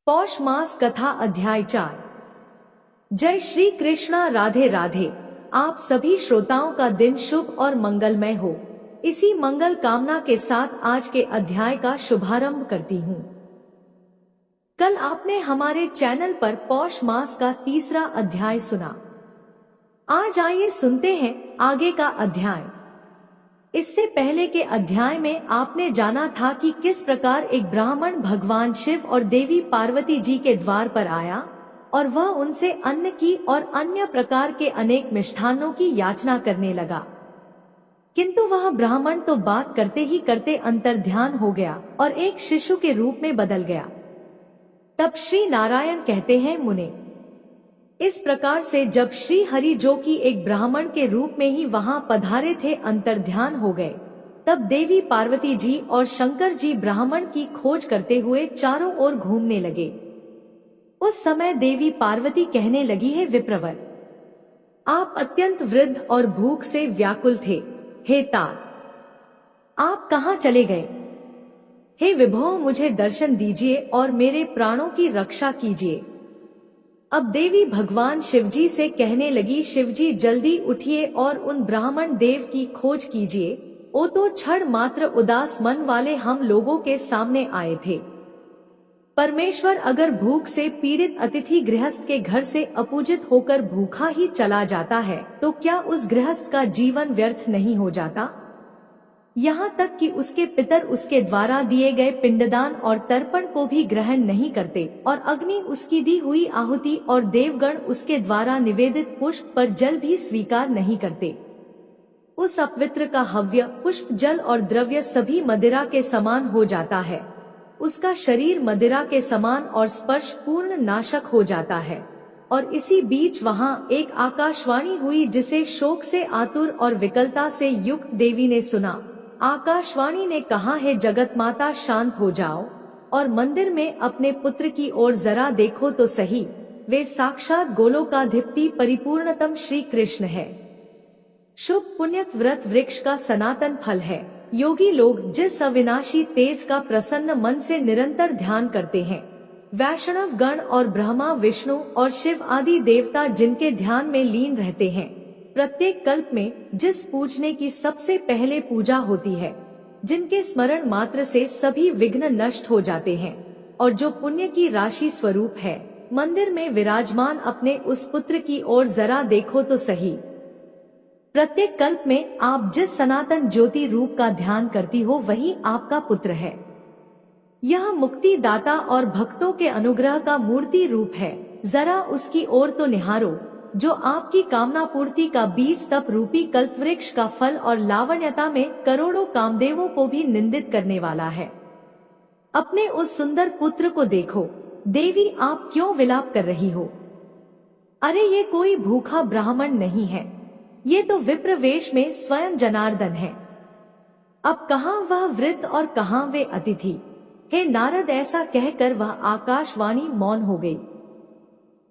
पौष मास कथा अध्याय 4। जय श्री कृष्णा। राधे राधे। आप सभी श्रोताओं का दिन शुभ और मंगलमय हो। इसी मंगल कामना के साथ आज के अध्याय का शुभारंभ करती हूँ। कल आपने हमारे चैनल पर पौष मास का तीसरा अध्याय सुना। आज आइए सुनते हैं आगे का अध्याय। इससे पहले के अध्याय में आपने जाना था कि किस प्रकार एक ब्राह्मण भगवान शिव और देवी पार्वती जी के द्वार पर आया और वह उनसे अन्न की और अन्य प्रकार के अनेक मिष्ठान्नों की याचना करने लगा। किंतु वह ब्राह्मण तो बात करते ही करते अंतर्ध्यान हो गया और एक शिशु के रूप में बदल गया। तब श्री नारायण कहते हैं, मुने, इस प्रकार से जब श्री हरि जो कि एक ब्राह्मण के रूप में ही वहां पधारे थे अंतर्ध्यान हो गए, तब देवी पार्वती जी और शंकर जी ब्राह्मण की खोज करते हुए चारों ओर घूमने लगे। उस समय देवी पार्वती कहने लगी, है विप्रवर, आप अत्यंत वृद्ध और भूख से व्याकुल थे। हे तात, आप कहाँ चले गए? हे विभो, मुझे दर्शन दीजिए और मेरे प्राणों की रक्षा कीजिए। अब देवी भगवान शिवजी से कहने लगी, शिवजी जल्दी उठिए और उन ब्राह्मण देव की खोज कीजिए। वो तो क्षण मात्र उदास मन वाले हम लोगों के सामने आए थे। परमेश्वर अगर भूख से पीड़ित अतिथि गृहस्थ के घर से अपूजित होकर भूखा ही चला जाता है तो क्या उस गृहस्थ का जीवन व्यर्थ नहीं हो जाता? यहाँ तक कि उसके पितर उसके द्वारा दिए गए पिंडदान और तर्पण को भी ग्रहण नहीं करते और अग्नि उसकी दी हुई आहुति और देवगण उसके द्वारा निवेदित पुष्प पर जल भी स्वीकार नहीं करते। उस अपवित्र का हव्य, पुष्प, जल और द्रव्य सभी मदिरा के समान हो जाता है। उसका शरीर मदिरा के समान और स्पर्श पूर्ण नाशक हो जाता है। और इसी बीच वहाँ एक आकाशवाणी हुई जिसे शोक से आतुर और विकलता से युक्त देवी ने सुना। आकाशवाणी ने कहा, है जगत माता, शांत हो जाओ और मंदिर में अपने पुत्र की ओर जरा देखो तो सही। वे साक्षात गोलोकाधिपति परिपूर्णतम श्री कृष्ण है। शुभ पुण्यक व्रत वृक्ष का सनातन फल है। योगी लोग जिस अविनाशी तेज का प्रसन्न मन से निरंतर ध्यान करते हैं, वैष्णव गण और ब्रह्मा, विष्णु और शिव आदि देवता जिनके ध्यान में लीन रहते हैं, प्रत्येक कल्प में जिस पूजने की सबसे पहले पूजा होती है, जिनके स्मरण मात्र से सभी विघ्न नष्ट हो जाते हैं और जो पुण्य की राशि स्वरूप है, मंदिर में विराजमान अपने उस पुत्र की ओर जरा देखो तो सही। प्रत्येक कल्प में आप जिस सनातन ज्योति रूप का ध्यान करती हो वही आपका पुत्र है। यह मुक्ति दाता और भक्तों के अनुग्रह का मूर्ति रूप है। जरा उसकी ओर तो निहारो, जो आपकी कामना पूर्ति का बीज तप रूपी कल्पवृक्ष का फल और लावण्यता में करोड़ों कामदेवों को भी निंदित करने वाला है। अपने उस सुंदर पुत्र को देखो। देवी, आप क्यों विलाप कर रही हो? अरे ये कोई भूखा ब्राह्मण नहीं है, ये तो विप्र वेश में स्वयं जनार्दन है। अब कहाँ वह वृद्ध और कहाँ वे अतिथि? हे नारद, ऐसा कहकर वह आकाशवाणी मौन हो गई।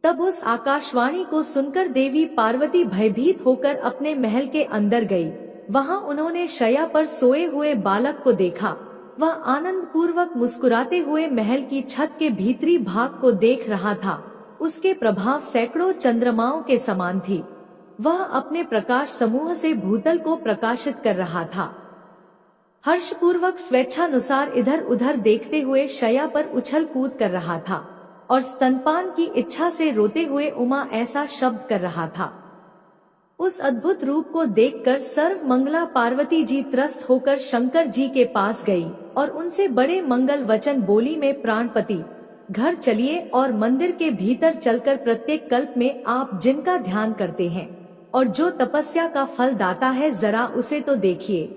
तब उस आकाशवाणी को सुनकर देवी पार्वती भयभीत होकर अपने महल के अंदर गई। वहां उन्होंने शैया पर सोए हुए बालक को देखा। वह आनंद पूर्वक मुस्कुराते हुए महल की छत के भीतरी भाग को देख रहा था। उसके प्रभाव सैकड़ों चंद्रमाओं के समान थी। वह अपने प्रकाश समूह से भूतल को प्रकाशित कर रहा था। हर्षपूर्वक स्वेच्छानुसार इधर उधर देखते हुए शैया पर उछल कूद कर रहा था और स्तनपान की इच्छा से रोते हुए उमा ऐसा शब्द कर रहा था। उस अद्भुत रूप को देखकर सर्व मंगला पार्वती जी त्रस्त होकर शंकर जी के पास गई और उनसे बड़े मंगल वचन बोली, में प्राणपति, घर चलिए और मंदिर के भीतर चलकर प्रत्येक कल्प में आप जिनका ध्यान करते हैं और जो तपस्या का फल दाता है, जरा उसे तो देखिए।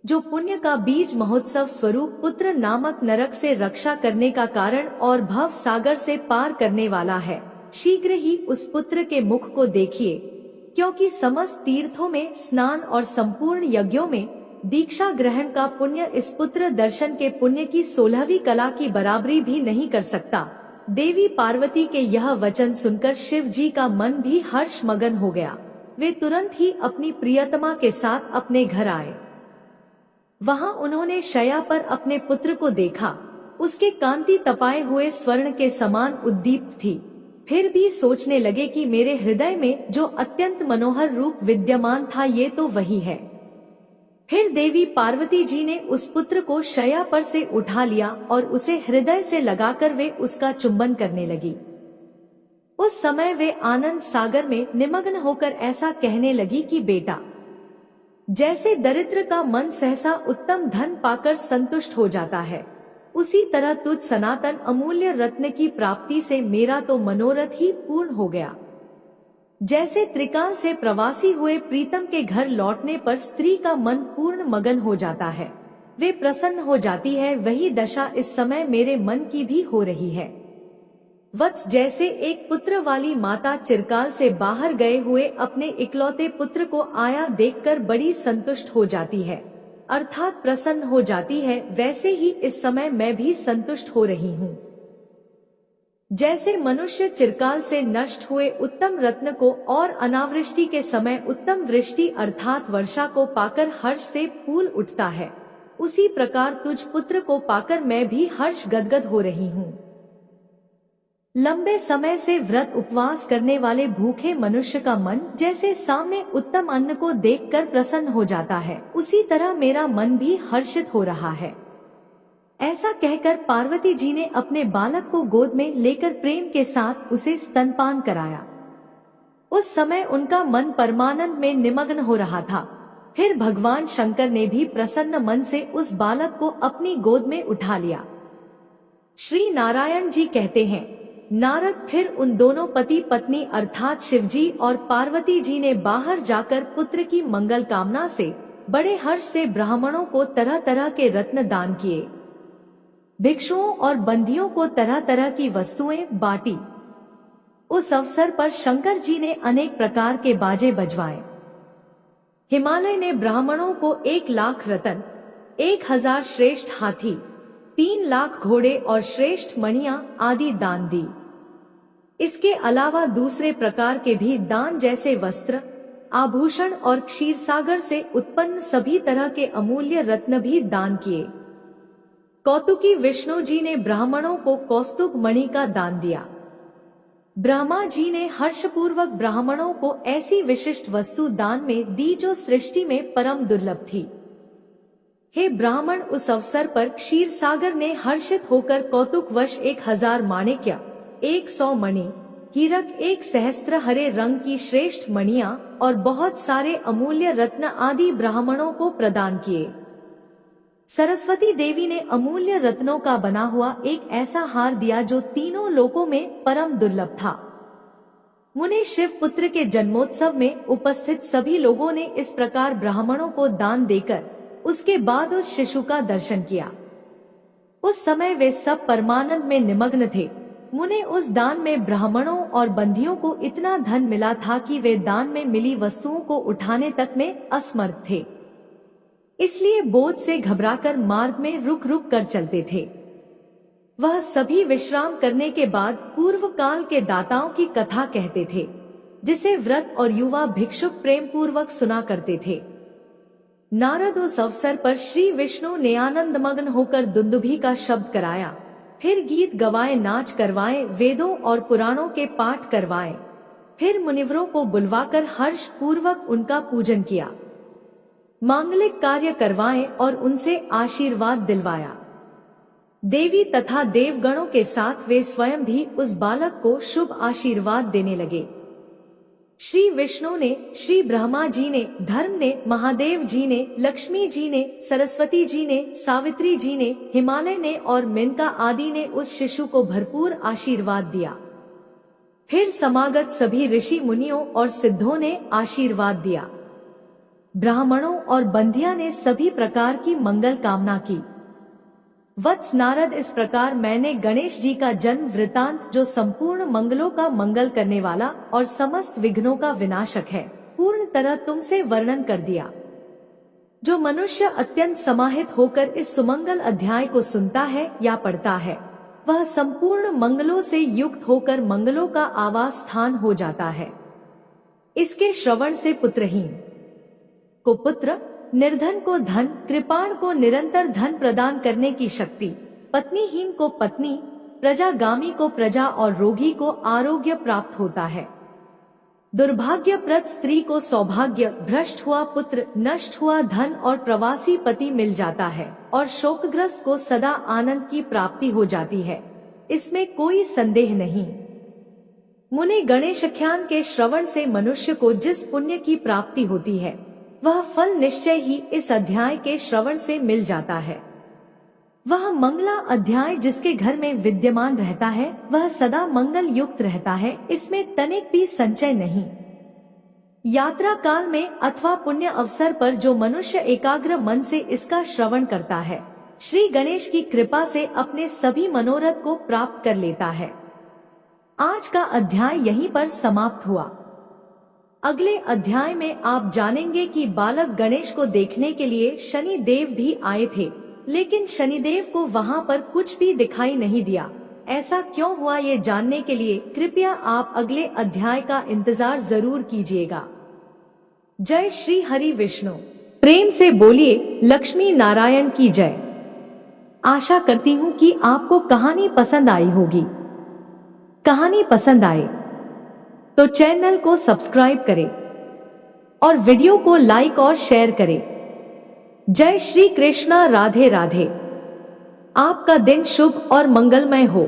जो पुण्य का बीज महोत्सव स्वरूप पुत्र नामक नरक से रक्षा करने का कारण और भव सागर से पार करने वाला है। शीघ्र ही उस पुत्र के मुख को देखिए, क्योंकि समस्त तीर्थों में स्नान और संपूर्ण यज्ञों में दीक्षा ग्रहण का पुण्य इस पुत्र दर्शन के पुण्य की 16वीं कला की बराबरी भी नहीं कर सकता। देवी पार्वती के यह वचन सुनकर शिव जी का मन भी हर्ष मगन हो गया। वे तुरंत ही अपनी प्रियतमा के साथ अपने घर आए। वहां उन्होंने शैया पर अपने पुत्र को देखा। उसके कांति तपाए हुए स्वर्ण के समान उद्दीप्त थी। फिर भी सोचने लगे कि मेरे हृदय में जो अत्यंत मनोहर रूप विद्यमान था ये तो वही है। फिर देवी पार्वती जी ने उस पुत्र को शैया पर से उठा लिया और उसे हृदय से लगाकर वे उसका चुंबन करने लगी। उस समय वे आनंद सागर में निमग्न होकर ऐसा कहने लगी कि बेटा, जैसे दरिद्र का मन सहसा उत्तम धन पाकर संतुष्ट हो जाता है, उसी तरह तुझ सनातन अमूल्य रत्न की प्राप्ति से मेरा तो मनोरथ ही पूर्ण हो गया। जैसे त्रिकाल से प्रवासी हुए प्रीतम के घर लौटने पर स्त्री का मन पूर्ण मगन हो जाता है, वे प्रसन्न हो जाती है, वही दशा इस समय मेरे मन की भी हो रही है। वत्स, जैसे एक पुत्र वाली माता चिरकाल से बाहर गए हुए अपने इकलौते पुत्र को आया देखकर बड़ी संतुष्ट हो जाती है, अर्थात प्रसन्न हो जाती है, वैसे ही इस समय मैं भी संतुष्ट हो रही हूँ। जैसे मनुष्य चिरकाल से नष्ट हुए उत्तम रत्न को और अनावृष्टि के समय उत्तम वृष्टि अर्थात वर्षा को पाकर हर्ष से फूल उठता है, उसी प्रकार तुझ पुत्र को पाकर मैं भी हर्ष गदगद हो रही हूँ। लंबे समय से व्रत उपवास करने वाले भूखे मनुष्य का मन जैसे सामने उत्तम अन्न को देखकर प्रसन्न हो जाता है, उसी तरह मेरा मन भी हर्षित हो रहा है। ऐसा कहकर पार्वती जी ने अपने बालक को गोद में लेकर प्रेम के साथ उसे स्तनपान कराया। उस समय उनका मन परमानंद में निमग्न हो रहा था। फिर भगवान शंकर ने भी प्रसन्न मन से उस बालक को अपनी गोद में उठा लिया। श्री नारायण जी कहते हैं, नारद फिर उन दोनों पति पत्नी अर्थात शिवजी और पार्वती जी ने बाहर जाकर पुत्र की मंगल कामना से बड़े हर्ष से ब्राह्मणों को तरह तरह के रत्न दान किए, भिक्षुओं और बंदियों को तरह तरह की वस्तुएं बांटी। उस अवसर पर शंकर जी ने अनेक प्रकार के बाजे बजवाए। हिमालय ने ब्राह्मणों को 1,00,000 रत्न, 1,000 श्रेष्ठ हाथी, 3,00,000 घोड़े और श्रेष्ठ मणियां आदि दान दी। इसके अलावा दूसरे प्रकार के भी दान जैसे वस्त्र, आभूषण और क्षीरसागर से उत्पन्न सभी तरह के अमूल्य रत्न भी दान किए। कौतुकी विष्णु जी ने ब्राह्मणों को कौस्तुभ मणि का दान दिया। ब्रह्मा जी ने हर्षपूर्वक ब्राह्मणों को ऐसी विशिष्ट वस्तु दान में दी जो सृष्टि में परम दुर्लभ थी। हे ब्राह्मण, उस अवसर पर क्षीरसागर ने हर्षित होकर कौतुकवश 1,000 माणिक्य, 100 मणि, हीरक, 1 सहस्त्र हरे रंग की श्रेष्ठ मणियां और बहुत सारे अमूल्य रत्न आदि ब्राह्मणों को प्रदान किए। सरस्वती देवी ने अमूल्य रत्नों का बना हुआ एक ऐसा हार दिया जो तीनों लोकों में परम दुर्लभ था। मुने शिव पुत्र के जन्मोत्सव में उपस्थित सभी लोगों ने इस प्रकार ब्राह्मणों को दान देकर उसके बाद उस शिशु का दर्शन किया। उस समय वे सब परमानंद में निमग्न थे। मुने उस दान में ब्राह्मणों और बंदियों को इतना धन मिला था कि वे दान में मिली वस्तुओं को उठाने तक में असमर्थ थे, इसलिए बोझ से घबराकर मार्ग में रुक रुक कर चलते थे। वह सभी विश्राम करने के बाद पूर्व काल के दाताओं की कथा कहते थे, जिसे व्रत और युवा भिक्षुक प्रेम पूर्वक सुना करते थे। नारद उस अवसर पर श्री विष्णु ने आनंद मग्न होकर दुंदुभी का शब्द कराया, फिर गीत गवाए, नाच करवाए, वेदों और पुराणों के पाठ करवाए, फिर मुनिवरों को बुलवाकर हर्ष पूर्वक उनका पूजन किया, मांगलिक कार्य करवाए और उनसे आशीर्वाद दिलवाया। देवी तथा देवगणों के साथ वे स्वयं भी उस बालक को शुभ आशीर्वाद देने लगे। श्री विष्णु ने, श्री ब्रह्मा जी ने, धर्म ने, महादेव जी ने, लक्ष्मी जी ने, सरस्वती जी ने, सावित्री जी ने, हिमालय ने और मेनका आदि ने उस शिशु को भरपूर आशीर्वाद दिया। फिर समागत सभी ऋषि मुनियों और सिद्धों ने आशीर्वाद दिया। ब्राह्मणों और बंधिया ने सभी प्रकार की मंगल कामना की। वत्स नारद, इस प्रकार मैंने गणेश जी का जन्म वृतांत, जो संपूर्ण मंगलों का मंगल करने वाला और समस्त विघ्नों का विनाशक है, पूर्ण तरह तुमसे वर्णन कर दिया। जो मनुष्य अत्यंत समाहित होकर इस सुमंगल अध्याय को सुनता है या पढ़ता है, वह संपूर्ण मंगलों से युक्त होकर मंगलों का आवास स्थान हो जाता है। इसके श्रवण से पुत्रहीन को पुत्र, निर्धन को धन, कृपाण को निरंतर धन प्रदान करने की शक्ति, पत्नीहीन को पत्नी, प्रजागामी को प्रजा और रोगी को आरोग्य प्राप्त होता है। दुर्भाग्यप्रद स्त्री को सौभाग्य, भ्रष्ट हुआ पुत्र, नष्ट हुआ धन और प्रवासी पति मिल जाता है और शोकग्रस्त को सदा आनंद की प्राप्ति हो जाती है, इसमें कोई संदेह नहीं। मुनि गणेशाख्यान के श्रवण से मनुष्य को जिस पुण्य की प्राप्ति होती है वह फल निश्चय ही इस अध्याय के श्रवण से मिल जाता है। वह मंगला अध्याय जिसके घर में विद्यमान रहता है वह सदा मंगल युक्त रहता है, इसमें तनिक भी संचय नहीं। यात्रा काल में अथवा पुण्य अवसर पर जो मनुष्य एकाग्र मन से इसका श्रवण करता है, श्री गणेश की कृपा से अपने सभी मनोरथ को प्राप्त कर लेता है। आज का अध्याय यहीं पर समाप्त हुआ। अगले अध्याय में आप जानेंगे कि बालक गणेश को देखने के लिए शनि देव भी आए थे, लेकिन शनिदेव को वहां पर कुछ भी दिखाई नहीं दिया। ऐसा क्यों हुआ ये जानने के लिए कृपया आप अगले अध्याय का इंतजार जरूर कीजिएगा। जय श्री हरि विष्णु। प्रेम से बोलिए लक्ष्मी नारायण की जय। आशा करती हूँ कि आपको कहानी पसंद आई होगी। कहानी पसंद आए तो चैनल को सब्सक्राइब करें और वीडियो को लाइक और शेयर करें। जय श्री कृष्णा। राधे राधे। आपका दिन शुभ और मंगलमय हो।